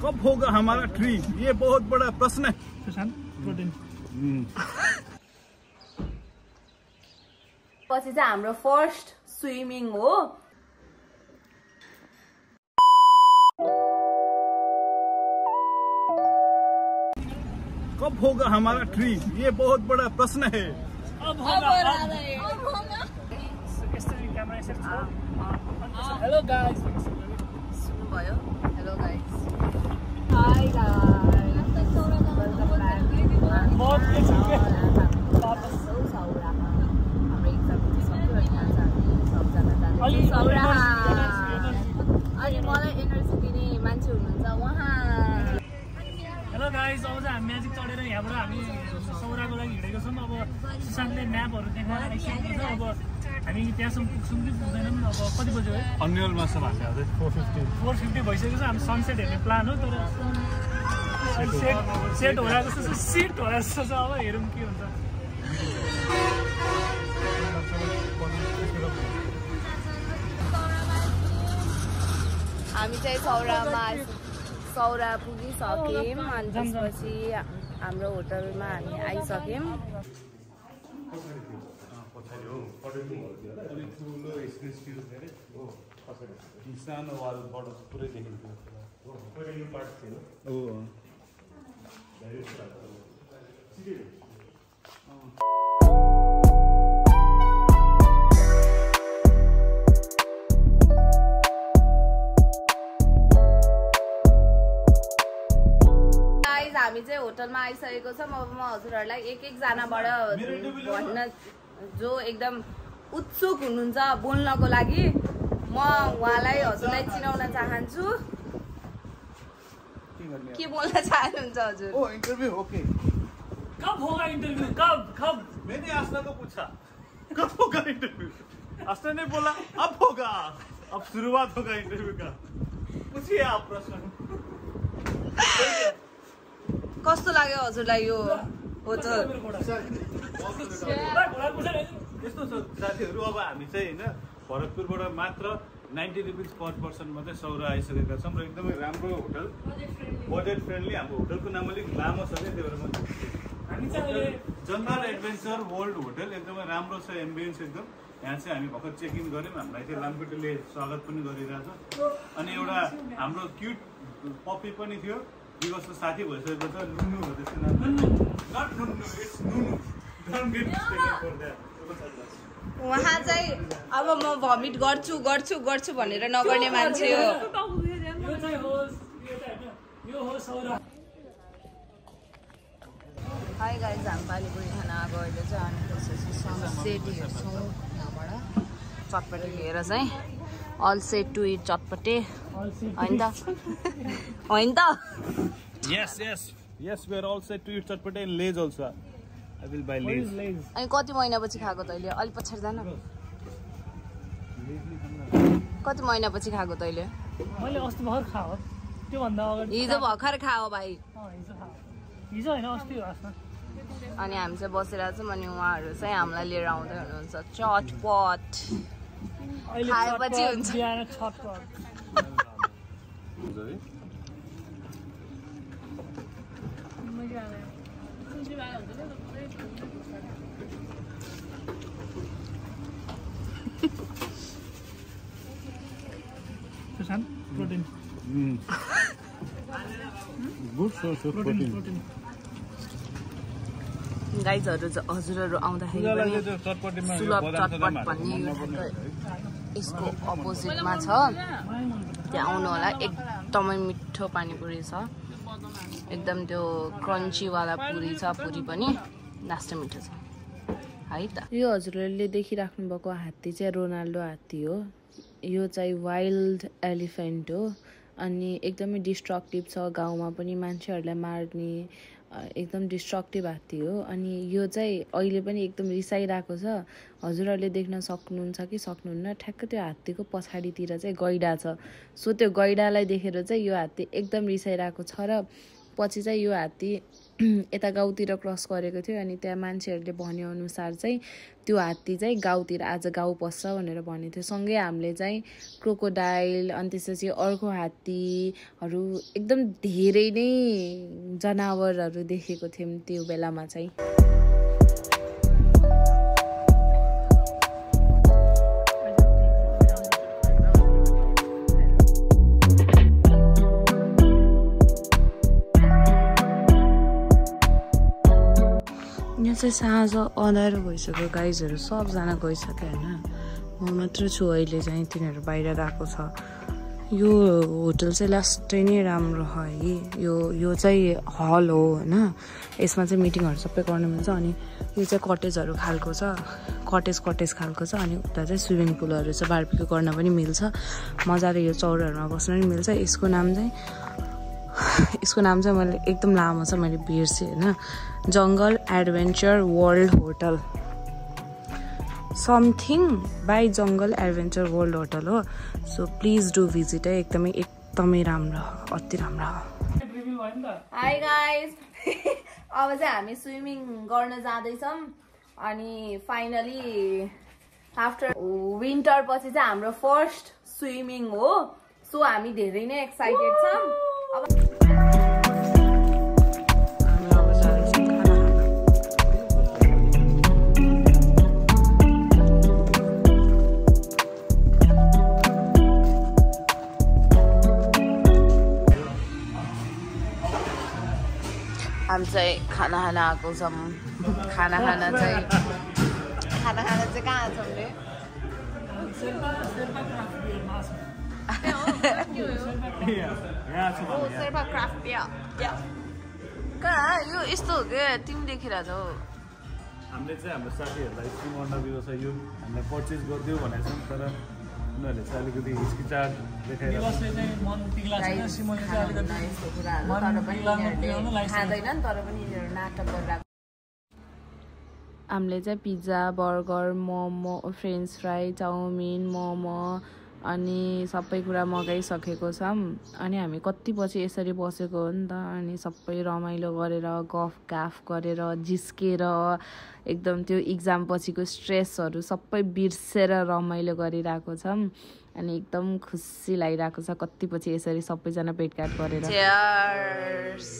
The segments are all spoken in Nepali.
कब होगा हमारा ट्री? ये बहुत बड़ा प्रश्न है। प्रोटीन पछि चाहिँ हाम्रो फर्स्ट स्विमिङ हो। कब होगा हमारा ट्री? ये बहुत बड़ा प्रश्न है। अब होगा। हेलो गाइस सुन्नुभयो? Hello guys. High guys. Welcome back. बहुत अनि मलाई एनर्जी दिने मान्छे हुनुहुन्छ उहाँ। हेलो गाइस, अब चाहिँ हामी म्याजिक चढेर यहाँबाट हामी सौराको लागि हिँडेको छौँ। अब सुशान्तले म्यापहरू देखाएर आइसकेको छ। अब हामी त्यहाँसम्म पुग्छौँ कि पुग्दैनौँ। अब कति बज्यो है? अन्यलमा छ भाषा अझै 450 भइसकेको छ। हामी सनसेट हेर्ने प्लान हो, तर सेट होला जस्तो छ, सिट होला जस्तो छ। अब हेरौँ के हुन्छ। हामी चाहिँ सौरा पुगिसक्यौँ अनि त्यसपछि हाम्रो होटलमा हामी आइसक्यौँ। सानो वालबाट पुरै देखिन्थ्यो। हामी चाहिँ होटलमा आइसकेको छौँ। अब म हजुरहरूलाई एक जनाबाट भन्न जो एकदम उत्सुक हुनुहुन्छ बोल्नको लागि, म उहाँलाई हजुरलाई चिनाउन चाहन्छु। के बोल्न चाहनुहुन्छ हजुर? ओ इंटरव्यू ओके। कब होगा इंटरव्यू? कब? मैंने आस्था को पूछा कब होगा इंटरव्यू। आस्था ने बोला अब होगा, अब शुरुआत होगा इंटरव्यू का। पूछिए आप प्रश्न। कस्तो लाग्यो हजुरलाई यो होटल? यस्तो छ साथीहरू, अब हामी चाहिँ होइन भरतपुरबाट मात्र 90 रुपिस पर पर्सन मात्रै सौरा आइसकेका छौँ र एकदमै राम्रो होटल, बजेट फ्रेन्डली। हाम्रो होटलको नाम अलिक लामो छ कि त्यही भएर जङ्गल एडभेन्चर वर्ल्ड होटल एकदमै राम्रो छ, एम्बियन्स एकदम। यहाँ चाहिँ हामी भर्खर चेक इन गऱ्यौँ। हामीलाई चाहिँ लामखुट्टेले स्वागत पनि गरिरहेछ। अनि एउटा हाम्रो क्युट पप्पी पनि थियो। विगतको साथी भइसकेको छ, नुनु हो त्यसको नाम। Not Nunu, it's Nunu. Don't get mistaken for that. उहाँ चाहिँ अब म भमिट गर्छु भनेर नगर्ने मान्छे हो। हाई गाइज, हामी पानीपुरी खाना आएको अहिले चाहिँ। अनि त्यसपछि सनसेट हेर्छौँ यहाँबाट चटपटे लिएर चाहिँ। अल सेट टु इट चटपटे होइन त? होइन त? Yes, we are all set to eat चटपटे and Lays also. I will buy Lays. अनि कति महिनापछि खाएको तैँले? अलिक पछाडि जान। कति महिनापछि खाएको तैँले? मैले अस्ति भर्खर खाओ, त्यो भन्दा अगाडि। हिजो भर्खर खाओ भाइ? हिजो होइन, अस्ति हो आसमा। अनि हामी चाहिँ बसिरहेको छौँ। अनि उहाँहरू चाहिँ हामीलाई लिएर आउँदै हुनुहुन्छ चटपट। खाएपछि हुन्छ। Protein good source of protein. गाइजहरू हजुरहरू आउँदाखेरि सुलभ चटपट भन्ने यसको अपोजिटमा छ, त्यहाँ आउनु होला। एकदमै मिठो पानीपुरी छ, एकदम त्यो क्रन्चीवाला पुरी छ। पुरी पनि लास्ट मिठो छ है त। यो हजुरहरूले देखिराख्नु भएको हात्ती चाहिँ रोनाल्डो हात्ती हो। यो चाहिँ वाइल्ड एलिफेन्ट हो अनि एकदमै डिस्ट्रक्टिभ छ। गाउँमा पनि मान्छेहरूलाई मार्ने एकदम डिस्ट्रक्टिभ हात्ती हो। अनि यो चाहिँ अहिले पनि एकदम रिसाइरहेको छ। हजुरहरूले देख्न सक्नुहुन्छ कि सक्नुहुन्न, ठ्याक्क त्यो हात्तीको पछाडितिर चाहिँ गैडा छ। सो त्यो गैडालाई देखेर चाहिँ यो हात्ती एकदम रिसाइरहेको छ र पछि चाहिँ यो हात्ती यता गाउँतिर क्रस गरेको थियो अनि त्यहाँ मान्छेहरूले भनेअनुसार चाहिँ त्यो हात्ती चाहिँ गाउँतिर आज गाउँ पस्छ भनेर भनेको थियो। सँगै हामीले चाहिँ क्रोकोडाइल अनि त्यसपछि अर्को हात्तीहरू एकदम धेरै नै जनावरहरू देखेको थियौँ त्यो बेलामा चाहिँ। यहाँ चाहिँ साँझ अँधारो भइसक्यो, गाइजहरू सबजना गइसक्यो होइन, म मात्र छु अहिले चाहिँ, तिनीहरू बाहिर गएको छ। यो होटल चाहिँ लास्टै नै राम्रो है। यो चाहिँ हल हो होइन, यसमा चाहिँ मिटिङहरू सबै गर्नु मिल्छ। अनि यो चाहिँ कटेजहरू खालको छ, कटेज खालको छ। अनि उता चाहिँ स्विमिङ पुलहरू छ, बारबिक्यू गर्न पनि मिल्छ मजाले। यो चौरहरूमा बस्न पनि मिल्छ। यसको नाम चाहिँ मैले एकदम लामो छ, मैले बिर्सेँ होइन, जङ्गल adventure world hotel something by जङ्गल एडभेन्चर वर्ल्ड होटल हो। सो प्लिज डु भिजिट है, एकदमै राम्रो, अति राम्रो। हाई गाइज, अब चाहिँ हामी स्विमिङ गर्न जाँदैछौँ। अनि फाइनली आफ्टर विन्टर पछि चाहिँ हाम्रो फर्स्ट स्विमिङ हो। सो हामी धेरै नै एक्साइटेड छौँ। हम चाहिँ खाना खान आएको छौँ। खाना खाना चाहिँ कहाँ छौँ रे? कहाँ यो यस्तो हो क्या, तिमी देखिरहेछौ? हामीले चाहिँ हाम्रो साथीहरूलाई स्विम गर्न दिएको छ। यो हामीले पर्चेस गरिदियो भनेको छौँ, तर उनीहरूले चाहिँ अलिकति हिचकिचाट देखाएर खाँदैनन्, तर पनि यिनीहरू नाटक गरिरहेको। हामीले चाहिँ pizza, burger, momo, French fry, chowmein, momo अनि सबै कुरा मगाइसकेको छौँ। अनि हामी कति पछि यसरी बसेको हो नि त। अनि सबै रमाइलो गरेर गफ गरेर जिस्केर एकदम त्यो इक्जाम पछिको स्ट्रेसहरू सबै बिर्सेर रमाइलो गरिरहेको छौँ। अनि एकदम खुसी लागिरहेको छ कति पछि यसरी सबैजना भेटघाट गरेर। चियर्स।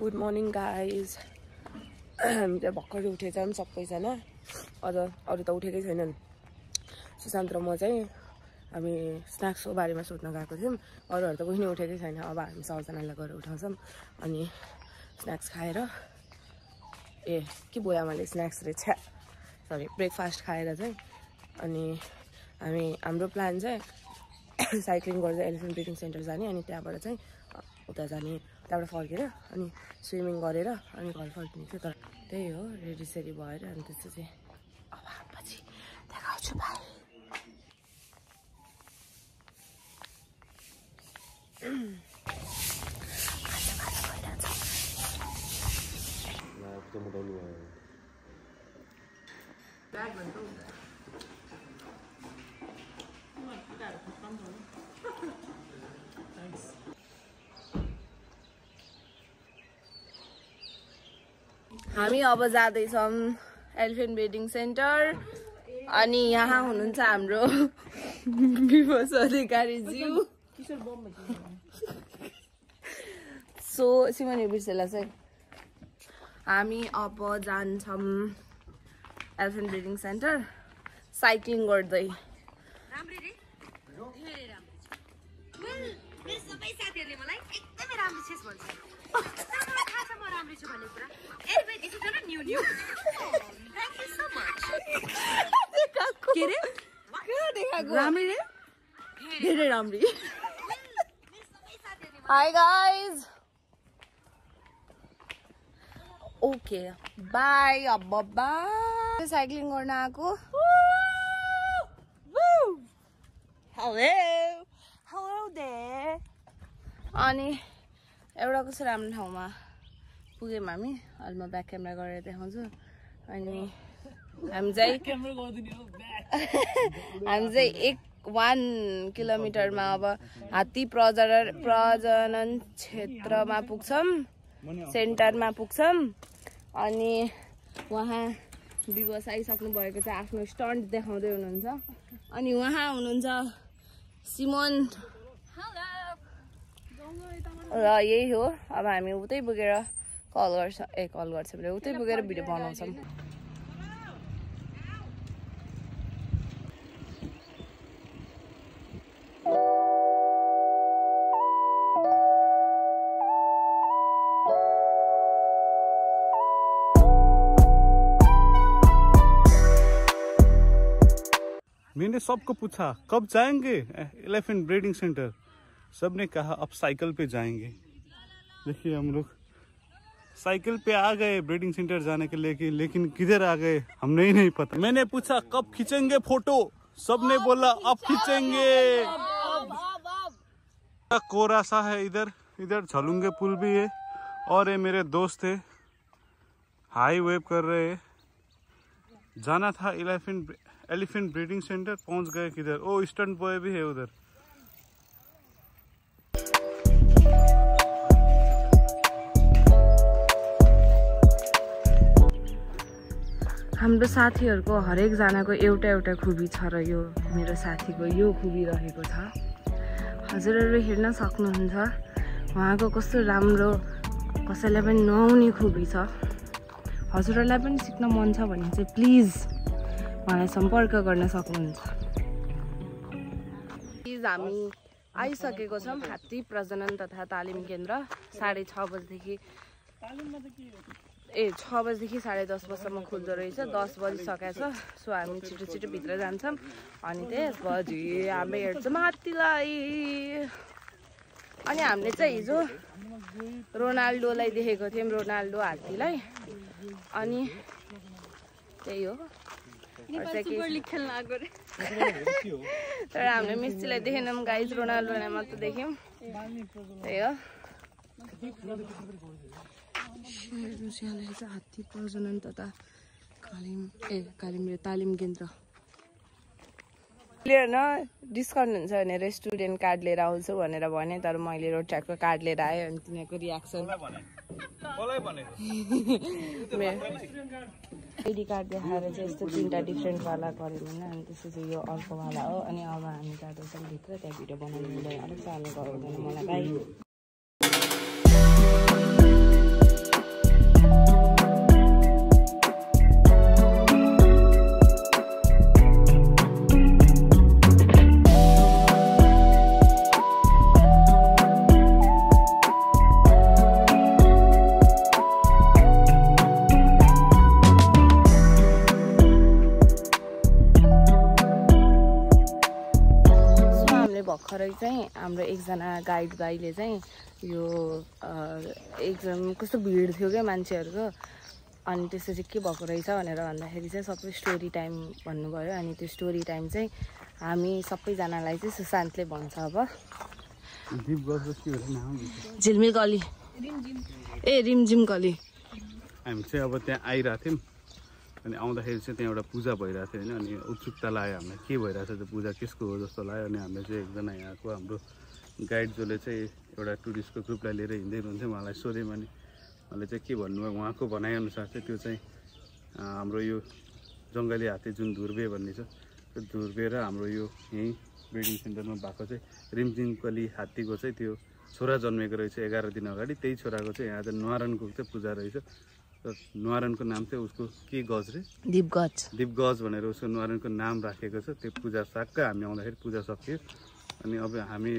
गुड मर्निङ गाइज, हामी चाहिँ भर्खरै उठेछौँ सबैजना, अझ अरू त उठेकै छैनन्। सुशान्त र म चाहिँ हामी स्न्याक्सको बारेमा सोध्न गएको थियौँ, अरूहरू त कोही नै उठेकै छैन। अब हामी सबजनालाई गएर उठाउँछौँ। अनि स्न्याक्स खाएर के भयो आमाले स्न्याक्स रहेछ, सरी ब्रेकफास्ट खाएर चाहिँ अनि हाम्रो प्लान चाहिँ साइक्लिङ गर्दै एलिफेन्ट ब्रिडिङ सेन्टर जाने, अनि त्यहाँबाट चाहिँ उता जाने, त्यहाँबाट फर्केर अनि स्विमिङ गरेर अनि घर फर्किने थियो। तर त्यही हो, रेडी सेडी भएर अनि त्यसपछि अब पछि देखाउँछु भाइ। हामी अब जाँदैछौँ एलिफेन्ट ब्रिडिङ सेन्टर। अनि यहाँ हुनुहुन्छ हाम्रो विवश अधिकारीज्यू। सो सिमनी बिर्सेला चाहिँ हामी अब जान्छौँ एलिफेन्ट ब्रिडिङ सेन्टर साइक्लिङ गर्दै। धेरै राम्री। Hi guys, okay by. अब बाई साइक्लिङ गर्न आएको। अनि एउटा कस्तो राम्रो ठाउँमा पुग्यौँ हामी। अहिले म ब्याक क्यामेरा गरेर देखाउँछु। अनि हामी चाहिँ 1 किलोमिटरमा अब हात्ती प्रजनन क्षेत्रमा पुग्छौँ, सेन्टरमा पुग्छौँ। अनि उहाँ दिवस आइसक्नु भएको छ, आफ्नो स्टन्ट देखाउँदै हुनुहुन्छ। अनि उहाँ हुनुहुन्छ सिमोन र यही हो। अब हामी उतै पुगेर कल गर्छ भने उतै पुगेर भिडियो बनाउँछौँ। मैंने सबको पूछा कब जाएंगे एलिफेंट ब्रीडिंग सेंटर, सबने कहा अब साइकिल पे जाएंगे। देखिए हम लोग साइकिल पे आ गए ब्रीडिंग सेंटर जाने के लिए, लेकिन किधर आ गए हमें ही नहीं पता। मैंने पूछा कब खींचेंगे फोटो, सबने बोला अब खींचेंगे। कोरा सा है इधर झलुंगे पुल भी है। और ये मेरे दोस्त है, हाई वेव कर रहे हैं। जाना था एलिफेंट ब्रीडिंग सेंटर, पहुंच गए किधर। ओ स्टंट बॉय भी है उधर। हाम्रो साथीहरूको हरेकजनाको एउटा खुबी छ र यो मेरो साथीको यो खुबी रहेको छ। हजुरहरू हेर्न सक्नुहुन्छ उहाँको कस्तो राम्रो, कसैलाई पनि नआउने खुबी छ। हजुरहरूलाई पनि सिक्न मन छ भने चाहिँ प्लिज उहाँलाई सम्पर्क गर्न सक्नुहुन्छ। प्लिज हामी आइसकेको छौँ हात्ती प्रजनन तथा तालिम केन्द्र। 6:30 बजेदेखि 6 बजेदेखि 10:30 बजीसम्म खुल्दो रहेछ। 10 बजिसकेको छ। सो हामी छिटो भित्र जान्छौँ अनि त्यसपछि हामी हेर्छौँ हात्तीलाई। अनि हामीले चाहिँ हिजो रोनाल्डोलाई देखेको थियौँ, रोनाल्डो हात्तीलाई। अनि त्यही हो। तर हामीले मेस्सीलाई देखेनौँ गाइज, रोनाल्डोलाई मात्र देख्यौँ। त्यही हो। हात्ती प्रजनन तथा तालिम केन्द्र। होइन डिस्काउन्ट हुन्छ भनेर स्टुडेन्ट कार्ड लिएर आउँछु भनेर भने, तर मैले रोड ट्र्याकको कार्ड लिएर आएँ। अनि तिनीहरूको रियाक्सन आइडी कार्ड देखाएर चाहिँ यस्तो 3टा डिफ्रेन्टवाला गऱ्यौँ होइन। अनि त्यसपछि यो अर्कोवाला हो। अनि अब हामी जाँदैछौँ भित्र, त्यहाँ भिडियो बनाउनु हुँदैन। अलिक सानो गराउँदैन मलाई भाइ। भर्खरै चाहिँ हाम्रो एकजना गाइड भाइले चाहिँ यो एकदम कस्तो भिड थियो क्या मान्छेहरूको। अनि त्यसपछि के भएको रहेछ भनेर भन्दाखेरि चाहिँ सबै स्टोरी टाइम भन्नुभयो। अनि त्यो स्टोरी टाइम चाहिँ हामी सबैजनालाई चाहिँ सुशान्तले भन्छ। अब झिलमिल गली रिमझिम गली हामी चाहिँ अब त्यहाँ आइरहेको थियौँ। अनि आउँदाखेरि चाहिँ त्यहाँ एउटा पूजा भइरहेको थियो होइन। अनि उत्सुकता लाग्यो हामीलाई के भइरहेछ त्यो पूजा, केसको हो जस्तो लाग्यो। अनि हामीले चाहिँ एकजना यहाँको हाम्रो गाइड जसले चाहिँ एउटा टुरिस्टको ग्रुपलाई लिएर हिँड्दै हुनुहुन्थ्यो, उहाँलाई सोध्यौँ। अनि उहाँले चाहिँ के भन्नुभयो, उहाँको भनाइअनुसार चाहिँ त्यो चाहिँ हाम्रो यो जङ्गली हात्ती जुन धुर्बे भन्ने छ, त्यो धुर्बे र हाम्रो यो यहीँ ब्रिडिङ सेन्टरमा भएको चाहिँ रिमझिम गली हात्तीको चाहिँ त्यो छोरा जन्मेको रहेछ 11 दिन अगाडि। त्यही छोराको चाहिँ यहाँ चाहिँ न्वारानको चाहिँ पूजा रहेछ। न्वारानको नाम चाहिँ उसको के गज रे, दिपगज भनेर उसको न्वारानको नाम राखेको छ। त्यो पूजा साक्क हामी आउँदाखेरि पूजा सकियो। अनि अब हामी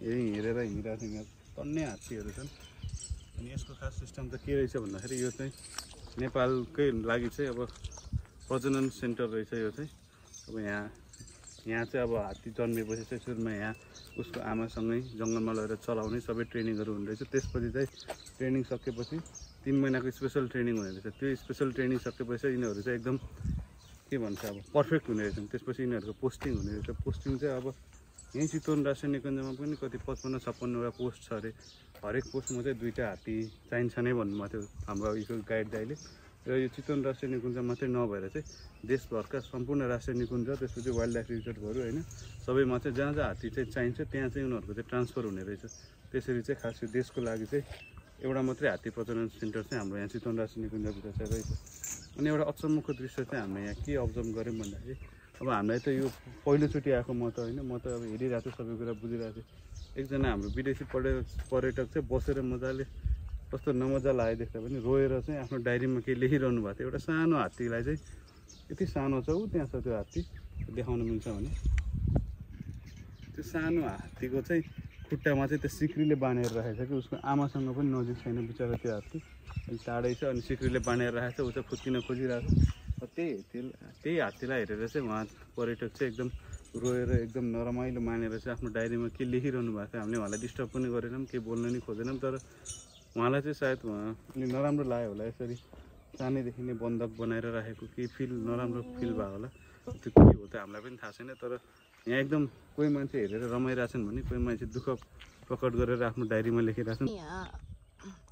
यहीँ हेरेर हिँडिरहेको थियौँ। यहाँ टन्नै हात्तीहरू छन्। अनि यसको खास सिस्टम त के रहेछ भन्दाखेरि यो चाहिँ नेपालकै लागि चाहिँ अब प्रजनन सेन्टर रहेछ यो चाहिँ। अब यहाँ चाहिँ अब हात्ती जन्मेपछि चाहिँ सुरुमा यहाँ उसको आमासँगै जङ्गलमा लगेर चलाउने सबै ट्रेनिङहरू हुने रहेछ। त्यसपछि चाहिँ ट्रेनिङ सकेपछि 3 महिनाको स्पेसल ट्रेनिङ हुने रहेछ। त्यो स्पेसल ट्रेनिङ सकेपछि यिनीहरू चाहिँ एकदम के भन्छ अब पर्फेक्ट हुने रहेछ। त्यसपछि यिनीहरूको पोस्टिङ हुने रहेछ। पोस्टिङ चाहिँ अब यहीँ चितवन राष्ट्रिय निकुञ्जमा पनि कति 55-56वटा पोस्ट छ अरे। हरेक पोस्टमा चाहिँ 2टा हात्ती चाहिन्छ नै भन्नुभएको थियो हाम्रो यो गाइड दाइले। र यो चितवन राष्ट्रिय निकुञ्ज मात्रै नभएर चाहिँ देशभरका सम्पूर्ण राष्ट्रिय निकुञ्ज त्यसपछि वाइल्ड लाइफ रिजर्भहरू होइन सबैमा चाहिँ जहाँ जहाँ हात्ती चाहिँ चाहिन्छ त्यहाँ चाहिँ उनीहरूको चाहिँ ट्रान्सफर हुने रहेछ। त्यसरी चाहिँ खास यो देशको लागि चाहिँ एउटा मात्रै हात्ती प्रजनन सेन्टर चाहिँ हाम्रो यहाँ चितवन राष्ट्रिय निकुञ्जभित्र चाहिँ रहेछ। अनि एउटा अचम्मको दृश्य चाहिँ हामीले यहाँ के अब्जर्भ गऱ्यौँ भन्दाखेरि अब हामीलाई त यो पहिलोचोटि आएको म त होइन, म त अब हेरिरहेको थिएँ सबै कुरा बुझिरहेको थिएँ। एकजना हाम्रो विदेशी पर्यटक चाहिँ बसेर मजाले कस्तो नमजा लाग्यो देख्दा पनि रोएर चाहिँ आफ्नो डायरीमा केही लेखिरहनु भएको थियो। एउटा सानो हात्तीलाई चाहिँ यति सानो छ ऊ त्यहाँ छ त्यो हात्ती देखाउन मिल्छ भने त्यो सानो हात्तीको चाहिँ खुट्टामा चाहिँ त्यो सिक्रीले बाँधेर राखेको छ कि उसको आमासँग पनि नजिक छैन बिचरा त्यो हात्ती अलिक टाढै छ अनि सिक्रीले बाँधेर राखेको छ ऊ चाहिँ फुत्किन खोजिरहेको छ। त्यही हात्तीलाई हेरेर चाहिँ उहाँ पर्यटक चाहिँ एकदम रोएर एकदम नरमाइलो मानेर चाहिँ आफ्नो डायरीमा के लेखिरहनु भएको थियो। हामीले उहाँलाई डिस्टर्ब पनि गरेनौँ केही बोल्न नि खोजेनौँ तर उहाँलाई चाहिँ सायद अलि नराम्रो लाग्यो होला यसरी सानैदेखि नै बन्धक बनाएर राखेको केही नराम्रो फिल भयो होला। त्यो के हो त हामीलाई पनि थाहा छैन तर यहाँ एकदम कोही मान्छे हेरेर रमाइरहेछन् भने कोही मान्छे दुःख प्रकट गरेर आफ्नो डायरीमा लेखिरहेछन्। यहाँ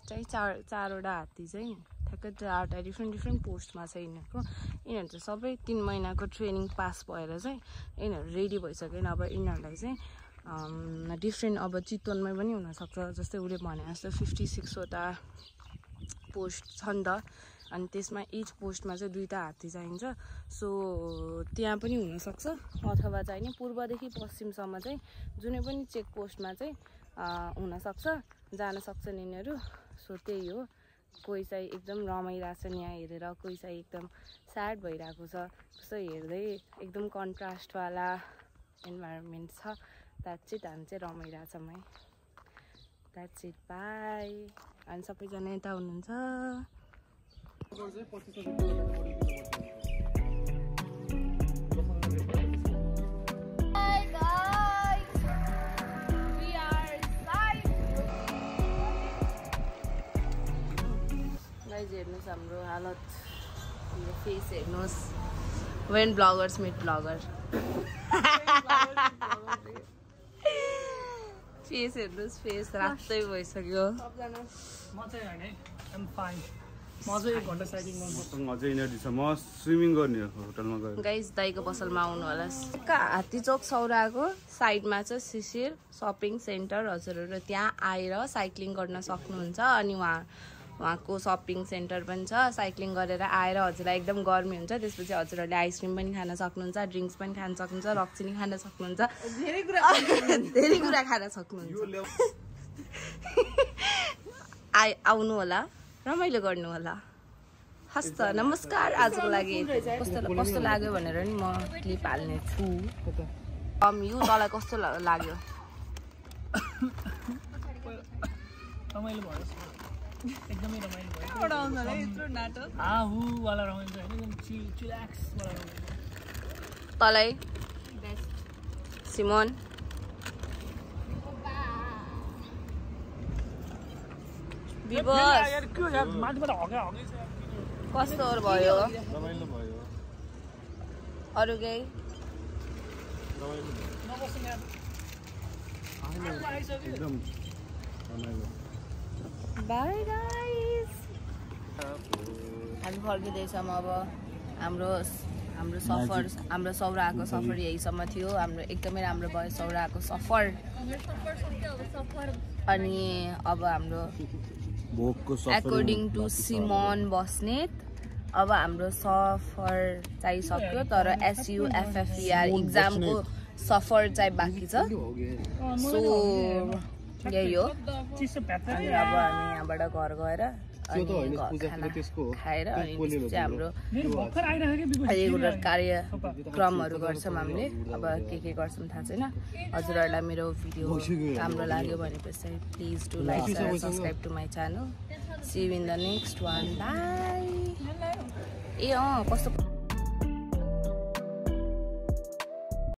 चाहिँ चारवटा हात्ती चाहिँ ठ्याक्कै 4टा डिफ्रेन्ट पोस्टमा छ यिनीहरूको। यिनीहरू चाहिँ सबै 3 महिनाको ट्रेनिङ पास भएर चाहिँ यिनीहरू रेडी भइसक्यो। अब यिनीहरूलाई चाहिँ डिफ्रेन्ट अब चितवनमै पनि हुनसक्छ जस्तै उसले भने जस्तो 56वटा पोस्ट छ नि त अनि त्यसमा इच पोस्टमा चाहिँ 2टा हात्ती चाहिन्छ। सो त्यहाँ पनि हुनसक्छ अथवा चाहिँ नि पूर्वदेखि पश्चिमसम्म चाहिँ जुनै पनि चेक पोस्टमा चाहिँ हुनसक्छ जान सक्छन् यिनीहरू। सो त्यही हो कोही चाहिँ एकदम रमाइरहेछन् यहाँ हेरेर कोही चाहिँ एकदम स्याड भइरहेको छ जस्तो हेर्दै एकदम कन्ट्रास्टवाला इन्भाइरोमेन्ट छ। द्याट्स इट हामी चाहिँ रमाइरहेछौँ है। That's it by. अनि सबैजना यता हुनुहुन्छ गाइज हेर्नुहोस् हाम्रो हालत हाम्रो फेस हेर्नुहोस् when bloggers meet blogger face हेर्नुहोस् फेस रातै भइसक्यो। म चाहिँ होइन आइम फाइन म चाहिँ 1 घन्टा साइक्लिङ गर्छु अझै इनर्जी छ म स्विमिङ गर्ने होटलमा गएर। गाइज दाइको पसलमा आउनु होला। हात्ती चोक सौराको साइडमा छ शिशिर सपिङ सेन्टर हजुरहरू त्यहाँ आएर साइक्लिङ गर्न सक्नुहुन्छ। अनि उहाँको सपिङ सेन्टर पनि छ साइक्लिङ गरेर आएर हजुरलाई एकदम गर्मी हुन्छ त्यसपछि हजुरहरूले आइसक्रिम पनि खान सक्नुहुन्छ ड्रिङ्क्स पनि खान सक्नुहुन्छ रक्सिनी खान सक्नुहुन्छ धेरै कुरा खान सक्नुहुन्छ। आउनु होला रमाइलो गर्नु होला। हस्त नमस्कार आजको लागि कस्तो लाग्यो भनेर नि म क्लिप हाल्ने छु। यो तँलाई कस्तो लाग्यो? रमाइलो भयो एकदमै रमाइलो भयो। वाला रमाइलो होइन एकदम चिल्याक्स वाला रमाइलो। तँलाई सिमोन कस्तो भयो? अरू केही बाई गाइस हामी फर्किँदैछौँ अब। हाम्रो सफर हाम्रो सौराको सफर यहीसम्म थियो। हाम्रो एकदमै राम्रो भयो सौराको सफर। अनि अब हाम्रो अकर्डिङ टु सिमोन बस्नेत अब हाम्रो सफर चाहिँ सक्यो तर SUFFER इक्जामको सफर चाहिँ बाँकी छ। सो यही हो। अनि अब हामी यहाँबाट घर गएर खाना खाएर अनि त्यसपछि हाम्रो रेगुलर कार्यक्रमहरू गर्छौँ हामीले। अब के गर्छौँ थाहा छैन। हजुरहरूलाई मेरो भिडियो राम्रो लाग्यो भनेपछि please do like and subscribe to my channel. See you in the next one bye. ए कस्तो